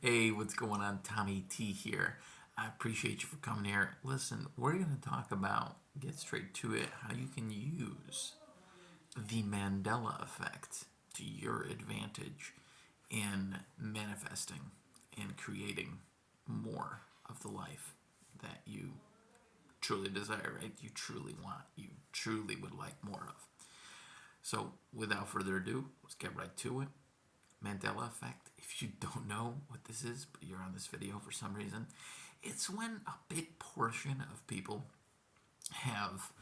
Hey, what's going on? Tommy T here. I appreciate you for coming here. Listen, we're going to talk about, get straight to it, how you can use the Mandela Effect to your advantage in manifesting and creating more of the life that you truly desire, right? You truly want, you truly would like more of. So, without further ado, let's get right to it. Mandela Effect, if you don't know what this is, but you're on this video for some reason, it's when a big portion of people have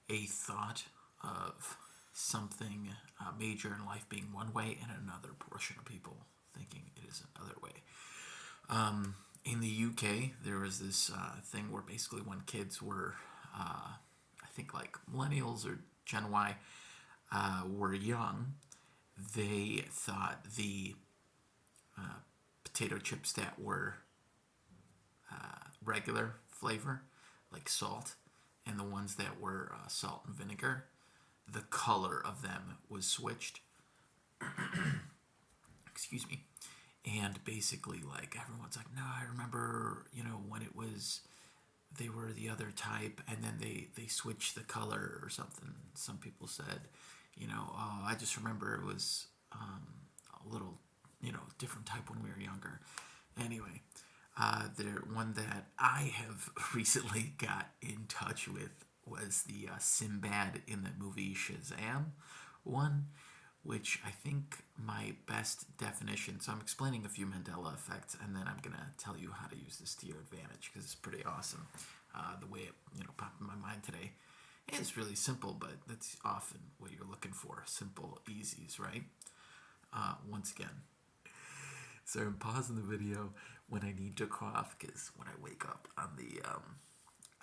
a thought of something major in life being one way and another portion of people thinking it is another way. In the UK, there was this thing where basically when kids were, I think like millennials or Gen Y, were young, they thought the potato chips that were regular flavor, like salt, and the ones that were salt and vinegar, the color of them was switched. Excuse me. And basically, like, everyone's like, no, I remember, when it was, they were the other type, and then they switched the color or something. Some people said, oh, I just remember it was a little, different type when we were younger. Anyway, the one that I have recently got in touch with was the Sinbad in the movie Shazam one, which I think my best definition. So I'm explaining a few Mandela effects, and then I'm gonna tell you how to use this to your advantage because it's pretty awesome. The way it popped in my mind today. It's really simple, but that's often what you're looking for. Simple easies, right? Once again, so I'm pausing the video when I need to cough because when I wake up on the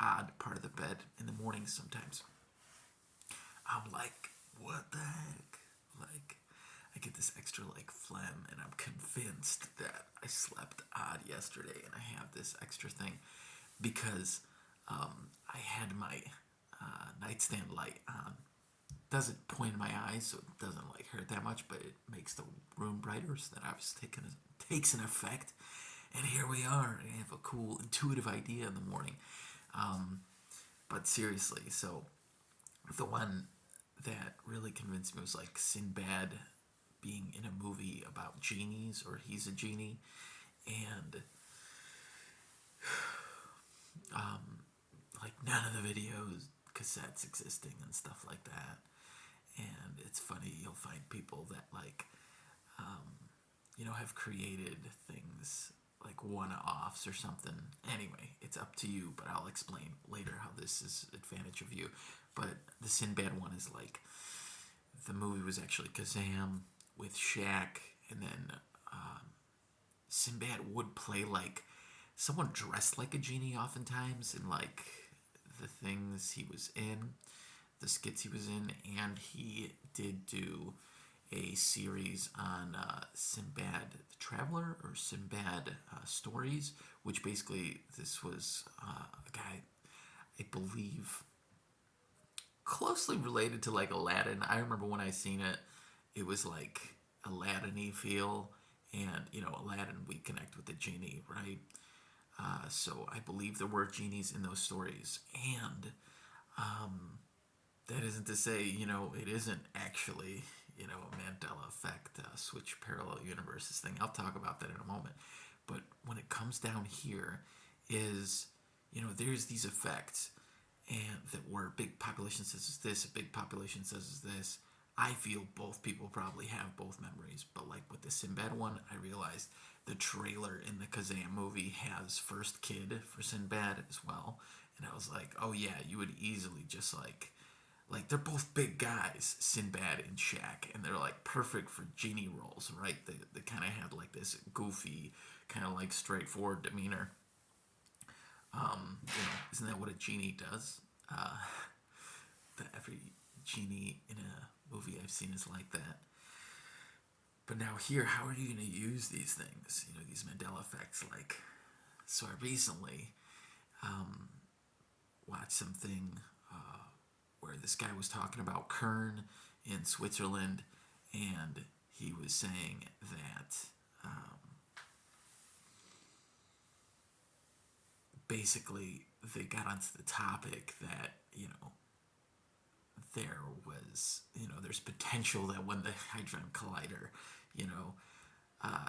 odd part of the bed in the morning sometimes, I'm like, what the heck? Like, I get this extra like phlegm, and I'm convinced that I slept odd yesterday, and I have this extra thing because I had my nightstand light on. Doesn't point in my eyes, so it doesn't like hurt that much, but it makes the room brighter, so that obviously takes an effect. And here we are. I have a cool, intuitive idea in the morning. But seriously, so the one that really convinced me was like Sinbad being in a movie about genies, or he's a genie, and like none of the videos, cassettes existing and stuff like that. And it's funny, you'll find people that like, have created things like one-offs or something. Anyway, it's up to you, but I'll explain later how this is advantage of you. But the Sinbad one is like, the movie was actually Kazam with Shaq, and then Sinbad would play like someone dressed like a genie oftentimes in like the things he was in, the skits he was in, and he did do a series on Sinbad the Traveler, or Sinbad Stories, which basically this was a guy, I believe, closely related to like Aladdin. I remember when I seen it, it was like Aladdin-y feel, and Aladdin, we connect with the genie, right? So I believe there were genies in those stories, and that isn't to say, it isn't actually, a Mandela Effect, switch parallel universes thing. I'll talk about that in a moment. But when it comes down here, is, there's these effects, and that where a big population says is this, a big population says is this. I feel both people probably have both memories, but like with the Sinbad one, I realized the trailer in the Kazam movie has first kid for Sinbad as well, and I was like, oh yeah, you would easily just like they're both big guys, Sinbad and Shaq, and they're like perfect for genie roles, right? They kind of had like this goofy, kind of like straightforward demeanor. Isn't that what a genie does? That every genie in a movie I've seen is like that. But now here, how are you going to use these things? These Mandela effects. Like, so I recently watched something where this guy was talking about Kern in Switzerland, and he was saying that basically they got onto the topic that, there was, there's potential that when the Hadron Collider, you know,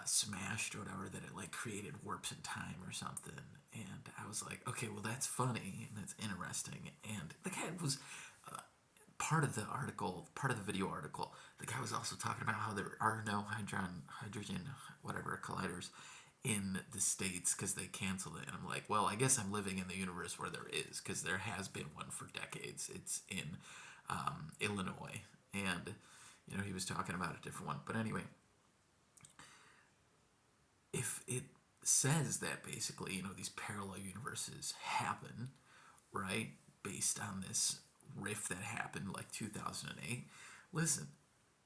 smashed or whatever, that it like created warps in time or something. And I was like, okay, well that's funny and that's interesting. And the guy was part of the article, part of the video article. The guy was also talking about how there are no hydrogen, whatever colliders in the States because they canceled it. And I'm like, well, I guess I'm living in the universe where there is, because there has been one for decades. It's in Illinois, and he was talking about a different one. But anyway, if it says that basically, these parallel universes happen, right, based on this rift that happened like 2008, listen,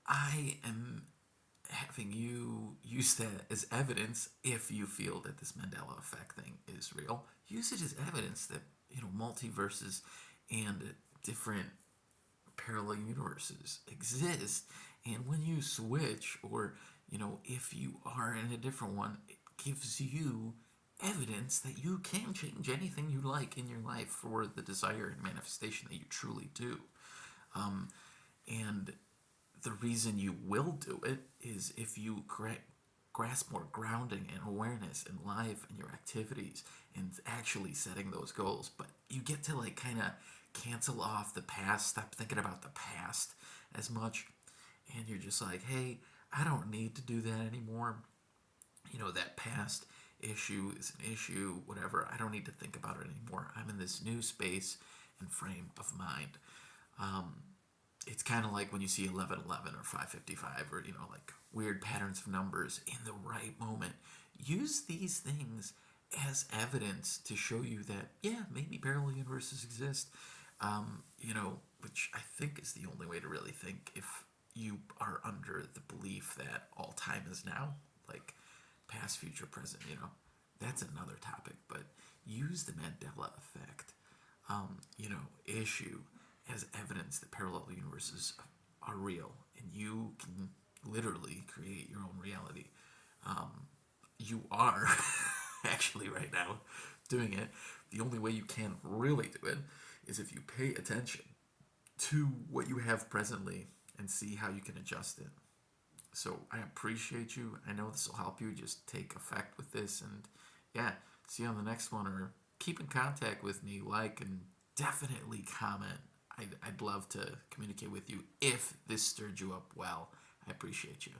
I am having you use that as evidence. If you feel that this Mandela Effect thing is real, use it as evidence that, multiverses and different parallel universes exist. And when you switch, or if you are in a different one, it gives you evidence that you can change anything you like in your life for the desire and manifestation that you truly do. And the reason you will do it is if you grasp more grounding and awareness in life and your activities and actually setting those goals. But you get to like kind of cancel off the past, stop thinking about the past as much, and you're just like, hey, I don't need to do that anymore. That past issue is an issue, whatever. I don't need to think about it anymore. I'm in this new space and frame of mind. It's kind of like when you see 1111 or 555 or, like weird patterns of numbers in the right moment. Use these things as evidence to show you that, yeah, maybe parallel universes exist, which I think is the only way to really think if you are under the belief that all time is now, like past, future, present, that's another topic. But use the Mandela Effect, issue as evidence that parallel universes are real, and you can literally create your own reality. You are actually right now doing it. The only way you can really do it is if you pay attention to what you have presently and see how you can adjust it. So I appreciate you. I know this will help you just take effect with this. And yeah, see you on the next one, or keep in contact with me, and definitely comment. I'd love to communicate with you if this stirred you up well. I appreciate you.